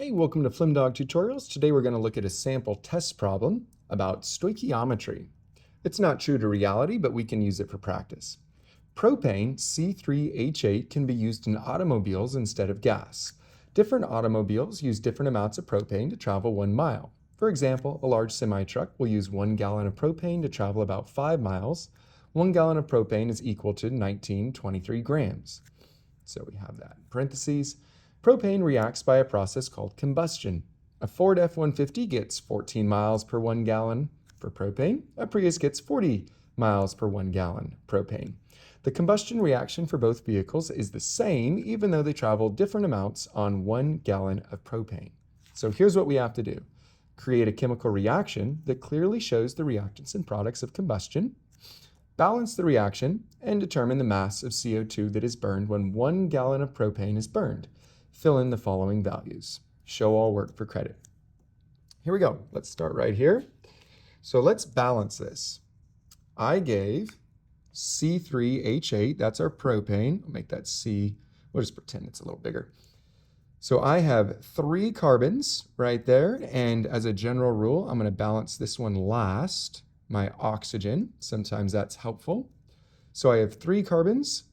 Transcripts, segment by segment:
Hey, welcome to Flemdog Tutorials. Today we're going to look at a sample test problem about stoichiometry. It's not true to reality, but we can use it for practice. Propane, C3H8, can be used in automobiles instead of gas. Different automobiles use different amounts of propane to travel 1 mile. For example, a large semi-truck will use 1 gallon of propane to travel about 5 miles. 1 gallon of propane is equal to 1923 grams. So we have that in parentheses. Propane reacts by a process called combustion. A Ford F-150 gets 14 miles per 1 gallon for propane. A Prius gets 40 miles per 1 gallon propane. The combustion reaction for both vehicles is the same, even though they travel different amounts on 1 gallon of propane. So here's what we have to do. Create a chemical reaction that clearly shows the reactants and products of combustion, balance the reaction, and determine the mass of CO2 that is burned when 1 gallon of propane is burned. Fill in the following values. Show all work for credit. Here we go. Let's start right here. So let's balance this. I gave C3H8, that's our propane. I'll make that C, we'll just pretend it's a little bigger. So I have 3 carbons right there, and as a general rule, I'm going to balance this one last, my oxygen. Sometimes that's helpful. So I have 3 carbons,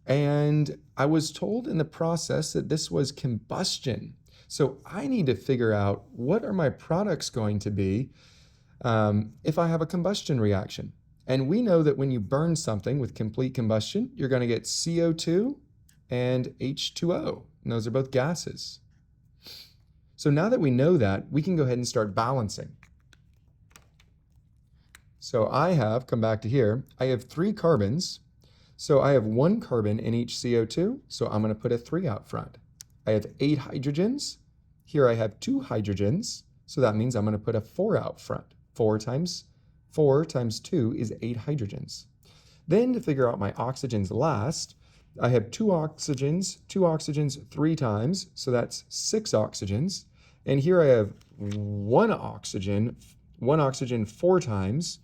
and I was told in the process that this was combustion. So I need to figure out what are my products going to be if I have a combustion reaction. And we know that when you burn something with complete combustion, you're going to get CO2 and H2O. And those are both gases. So now that we know that, we can go ahead and start balancing. So I have, come back to here, I have 3 carbons. So I have 1 carbon in each CO2, so I'm going to put a 3 out front. I have 8 hydrogens. Here I have 2 hydrogens, so that means I'm going to put a 4 out front. 4 times 2 is 8 hydrogens. Then to figure out my oxygens last, I have 2 oxygens 3 times, so that's 6 oxygens. And here I have 1 oxygen 4 times,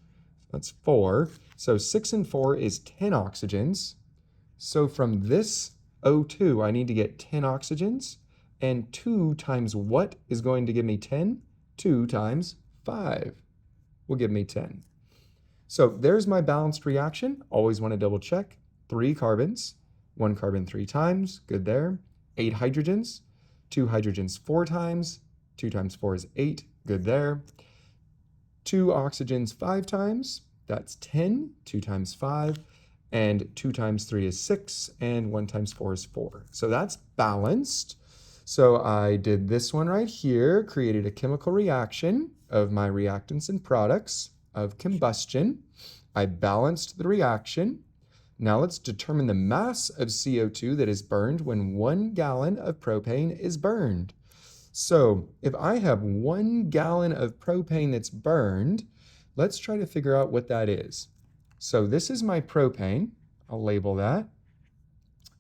that's 4. So 6 and 4 is 10 oxygens. So from this O2, I need to get 10 oxygens. And 2 times what is going to give me 10? 2 times 5 will give me 10. So there's my balanced reaction. Always want to double check. 3 carbons, 1 carbon 3 times, good there. 8 hydrogens, 2 hydrogens 4 times, 2 times 4 is 8, good there. 2 oxygens 5 times, that's 10, 2 times 5, and 2 times 3 is 6, and 1 times 4 is 4. So that's balanced. So I did this one right here, created a chemical reaction of my reactants and products of combustion. I balanced the reaction. Now let's determine the mass of CO2 that is burned when 1 gallon of propane is burned. So if I have 1 gallon of propane that's burned, let's try to figure out what that is. So this is my propane. I'll label that.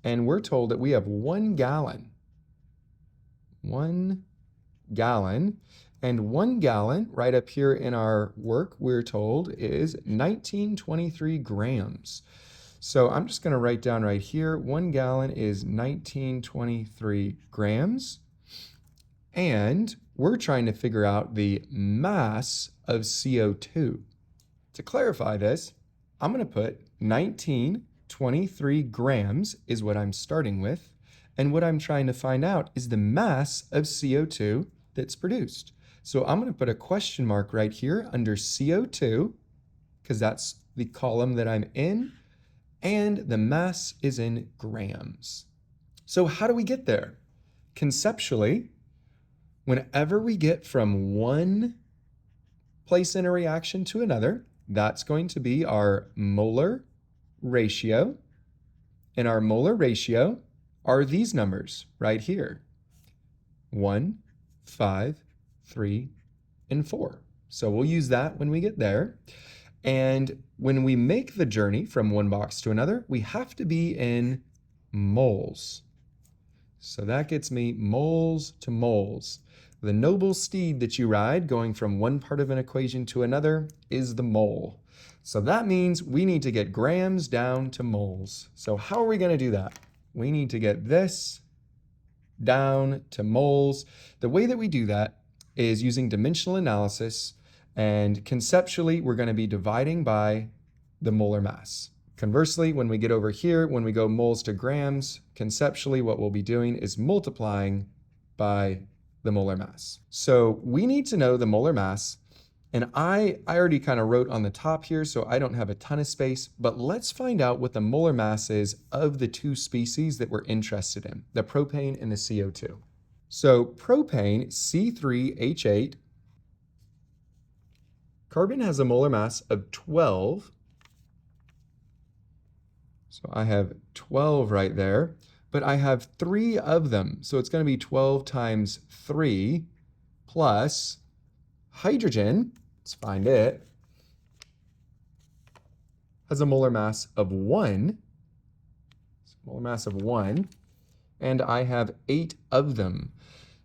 And we're told that we have 1 gallon. 1 gallon. And 1 gallon, right up here in our work, we're told is 1923 grams. So I'm just going to write down right here, 1 gallon is 1923 grams. And we're trying to figure out the mass of CO2. To clarify this, I'm going to put 1923 grams is what I'm starting with. And what I'm trying to find out is the mass of CO2 that's produced. So I'm going to put a question mark right here under CO2, because that's the column that I'm in, and the mass is in grams. So how do we get there? Conceptually, whenever we get from one place in a reaction to another, that's going to be our molar ratio. And our molar ratio are these numbers right here. 1, 5, 3, and 4. So we'll use that when we get there. And when we make the journey from one box to another, we have to be in moles. So that gets me moles to moles. The noble steed that you ride going from one part of an equation to another is the mole. So that means we need to get grams down to moles. So how are we going to do that? We need to get this down to moles. The way that we do that is using dimensional analysis, and conceptually, we're going to be dividing by the molar mass. Conversely, when we get over here, when we go moles to grams, conceptually, what we'll be doing is multiplying by the molar mass. So we need to know the molar mass. And I already kind of wrote on the top here, so I don't have a ton of space, but let's find out what the molar mass is of the two species that we're interested in, the propane and the CO2. So propane, C3H8, carbon has a molar mass of 12. So I have 12 right there, but I have 3 of them. So it's going to be 12 times 3 plus hydrogen. Let's find it, has a molar mass of 1, molar mass of 1, and I have 8 of them.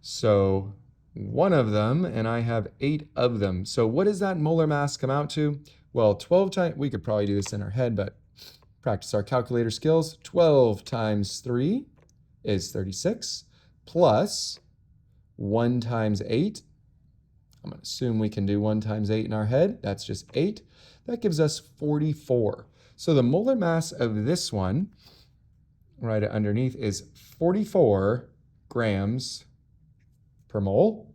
So 1 of them, and I have 8 of them. So what does that molar mass come out to? Well, 12 times, we could probably do this in our head, but practice our calculator skills. 12 times 3 is 36, plus 1 times 8. I'm going to assume we can do 1 times 8 in our head. That's just 8. That gives us 44. So the molar mass of this one, right underneath, is 44 grams per mole.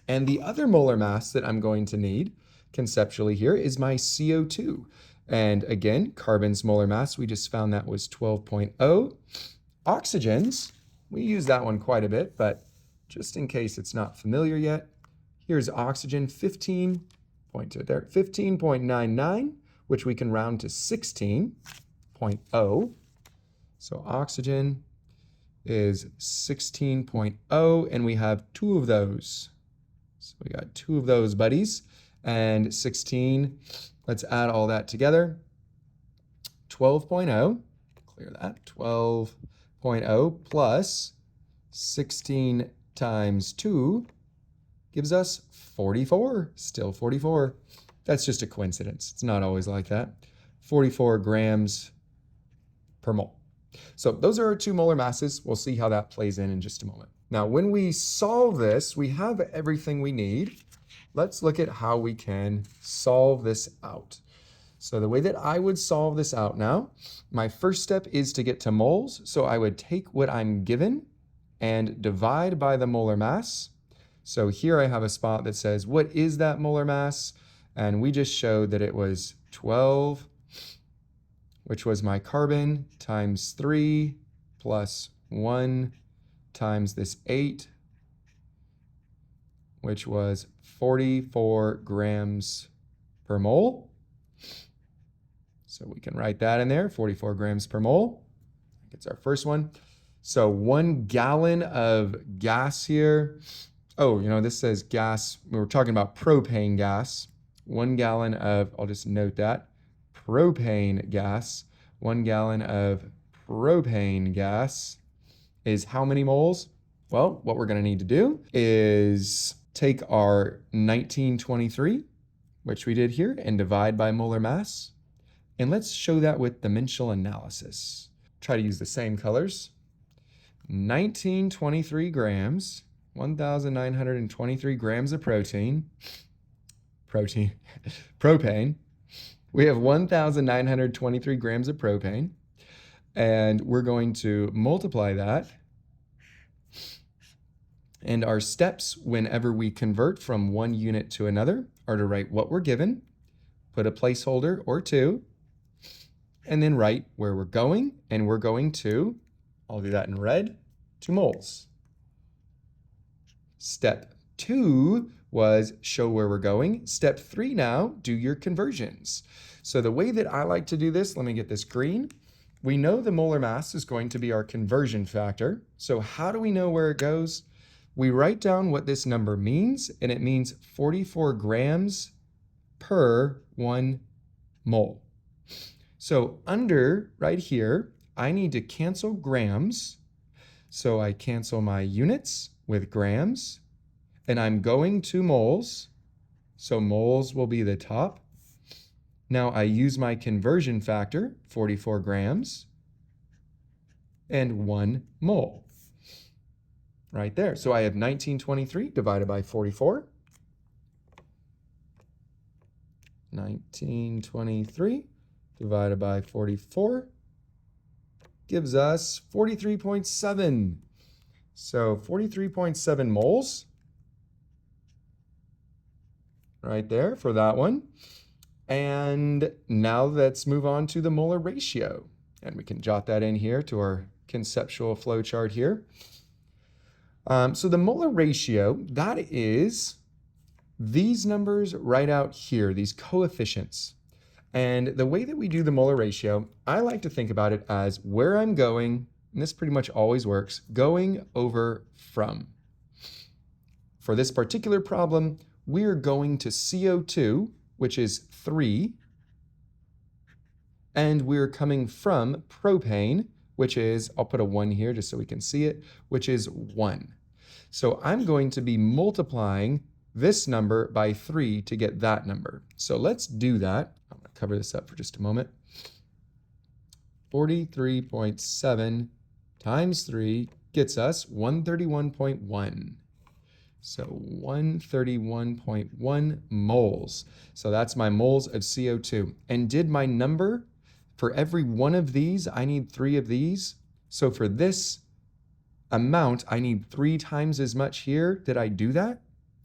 And the other molar mass that I'm going to need conceptually here is my CO2. And again, carbon's molar mass, we just found that was 12.0. Oxygen's, we use that one quite a bit, but just in case it's not familiar yet, here's oxygen, 15.99, which we can round to 16.0. So oxygen is 16.0, and we have 2 of those. So we got 2 of those buddies, and 16, let's add all that together. 12.0, clear that, 12.0 plus 16 times 2 gives us 44, still 44. That's just a coincidence. It's not always like that. 44 grams per mole. So those are our 2 molar masses. We'll see how that plays in just a moment. Now, when we solve this, we have everything we need. Let's look at how we can solve this out. So the way that I would solve this out now, my first step is to get to moles. So I would take what I'm given and divide by the molar mass. So here I have a spot that says, what is that molar mass? And we just showed that it was 12, which was my carbon, times 3 plus 1 times this 8, which was 44 grams per mole. So we can write that in there, 44 grams per mole. It's our first one. So 1 gallon of gas here. Oh, this says gas. We were talking about propane gas. 1 gallon of, I'll just note that, propane gas. 1 gallon of propane gas is how many moles? Well, what we're going to need to do is take our 1923, which we did here, and divide by molar mass. And let's show that with dimensional analysis. Try to use the same colors. 1923 grams, 1,923 grams of propane. We have 1,923 grams of propane, and we're going to multiply that. And our steps whenever we convert from one unit to another are to write what we're given, put a placeholder or 2, and then write where we're going, and we're going to, I'll do that in red, to moles. Step 2 was show where we're going. Step 3 now, do your conversions. So the way that I like to do this, let me get this green. We know the molar mass is going to be our conversion factor. So how do we know where it goes? We write down what this number means, and it means 44 grams per 1 mole. So under right here, I need to cancel grams. So I cancel my units with grams, and I'm going to moles. So moles will be the top. Now I use my conversion factor, 44 grams, and 1 mole. right there. So I have 1923 divided by 44. 1923 divided by 44 gives us 43.7. So 43.7 moles right there for that one. And now let's move on to the molar ratio. And we can jot that in here to our conceptual flow chart here. So the molar ratio, that is these numbers right out here, these coefficients. And the way that we do the molar ratio, I like to think about it as where I'm going, and this pretty much always works, going over from. For this particular problem, we're going to CO2, which is 3, and we're coming from propane, which is, I'll put a 1 here just so we can see it, which is 1. So I'm going to be multiplying this number by 3 to get that number. So let's do that. I'm going to cover this up for just a moment. 43.7 times 3 gets us 131.1. So 131.1 moles. So that's my moles of CO2. And did my number, for every one of these, I need 3 of these. So for this amount, I need 3 times as much here. Did I do that?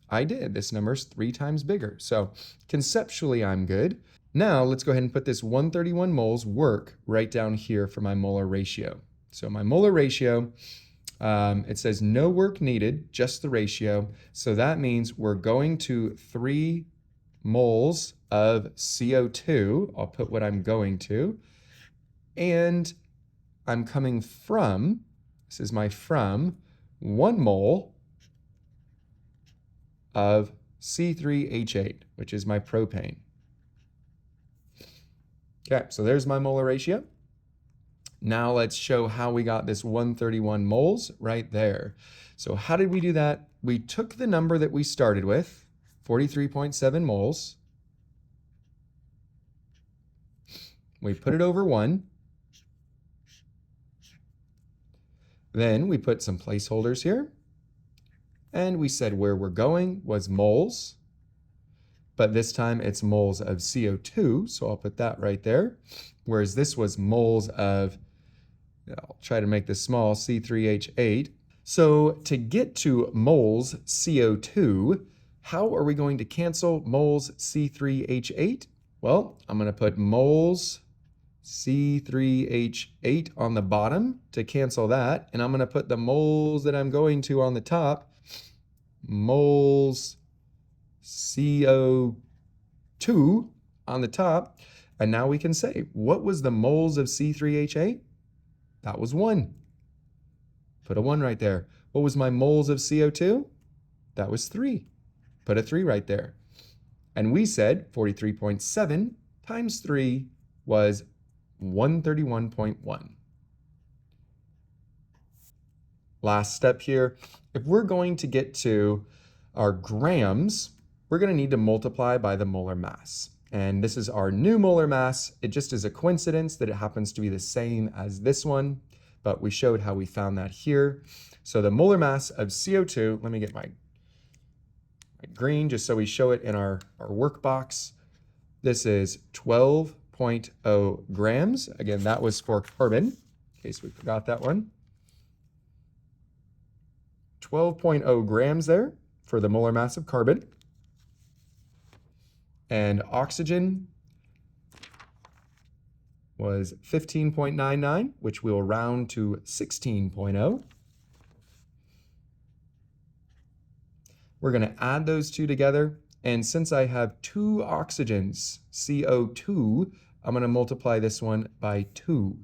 I did. This number's 3 times bigger. So conceptually, I'm good. Now let's go ahead and put this 131 moles work right down here for my molar ratio. So my molar ratio, it says no work needed, just the ratio. So that means we're going to 3 moles of CO2. I'll put what I'm going to. And I'm coming from, this is my from, 1 mole of C3H8, which is my propane. Okay, so there's my molar ratio. Now let's show how we got this 131 moles right there. So how did we do that? We took the number that we started with, 43.7 moles. We put it over 1. Then we put some placeholders here. And we said where we're going was moles. But this time it's moles of CO2, so I'll put that right there. Whereas this was moles of, I'll try to make this small, C3H8. So to get to moles CO2, how are we going to cancel moles C3H8? Well, I'm going to put moles C3H8 on the bottom to cancel that. And I'm going to put the moles that I'm going to on the top, moles CO2 on the top. And now we can say, what was the moles of C3H8? That was 1. Put a 1 right there. What was my moles of CO2? That was 3. Put a 3 right there. And we said 43.7 times 3 was 131.1. Last step here, if we're going to get to our grams, we're going to need to multiply by the molar mass. And this is our new molar mass. It just is a coincidence that it happens to be the same as this one, but we showed how we found that here. So the molar mass of CO2, let me get my green just so we show it in our work box. This is 12.0 grams. Again, that was for carbon, in case we forgot that one. 12.0 grams there for the molar mass of carbon. And oxygen was 15.99, which we'll round to 16.0. We're going to add those two together. And since I have 2 oxygens, CO2, I'm going to multiply this one by 2.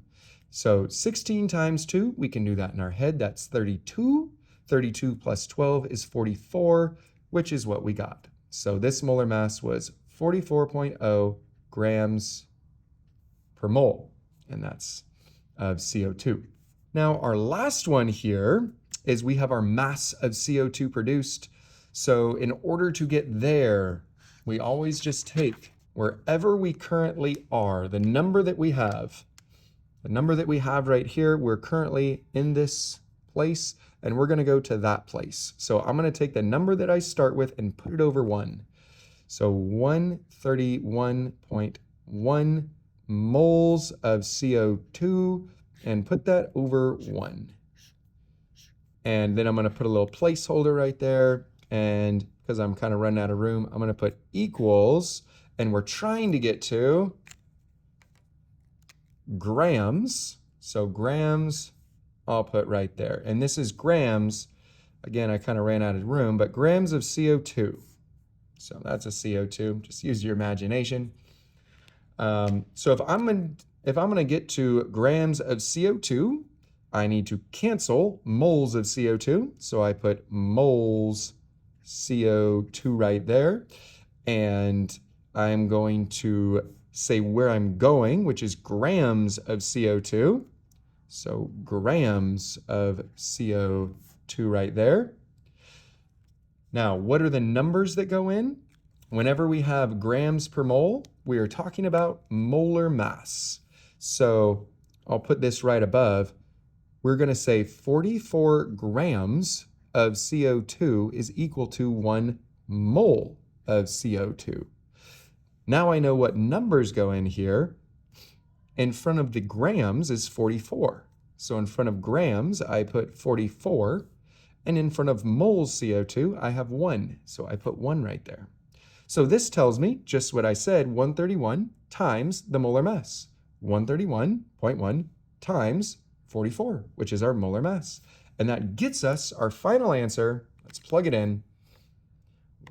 So 16 times 2, we can do that in our head. That's 32. 32 plus 12 is 44, which is what we got. So this molar mass was 44.0 grams per mole, and that's of CO2. Now our last one here is we have our mass of CO2 produced. So in order to get there, we always just take wherever we currently are, the number that we have right here, we're currently in this place, and we're going to go to that place. So I'm going to take the number that I start with and put it over 1. So 131.1 moles of CO2 and put that over 1. And then I'm going to put a little placeholder right there. And because I'm kind of running out of room, I'm going to put equals. And we're trying to get to grams. So grams, I'll put right there. And this is grams. Again, I kind of ran out of room, but grams of CO2. So that's a CO2. Just use your imagination. So if I'm going to get to grams of CO2, I need to cancel moles of CO2. So I put moles CO2 right there. And I'm going to say where I'm going, which is grams of CO2. So grams of CO2 right there. Now, what are the numbers that go in? Whenever we have grams per mole, we are talking about molar mass. So I'll put this right above. We're going to say 44 grams of CO2 is equal to 1 mole of CO2. Now I know what numbers go in here. In front of the grams is 44. So in front of grams, I put 44. And in front of moles CO2, I have 1. So I put 1 right there. So this tells me just what I said, 131 times the molar mass. 131.1 times 44, which is our molar mass. And that gets us our final answer. Let's plug it in.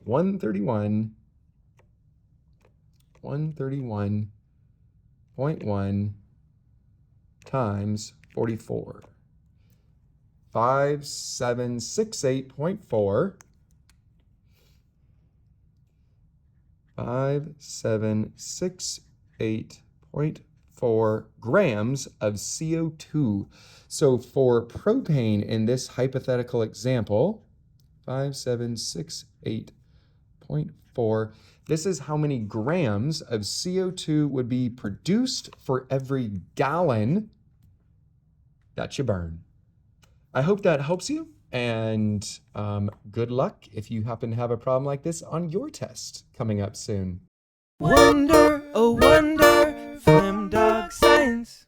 131.1 times 44. 5768.4. 5768.4 grams of CO2. So for propane in this hypothetical example, 5768.4, this is how many grams of CO2 would be produced for every gallon that you burn. I hope that helps you, and good luck if you happen to have a problem like this on your test coming up soon. Wonder, oh wonder, Flemdog Science.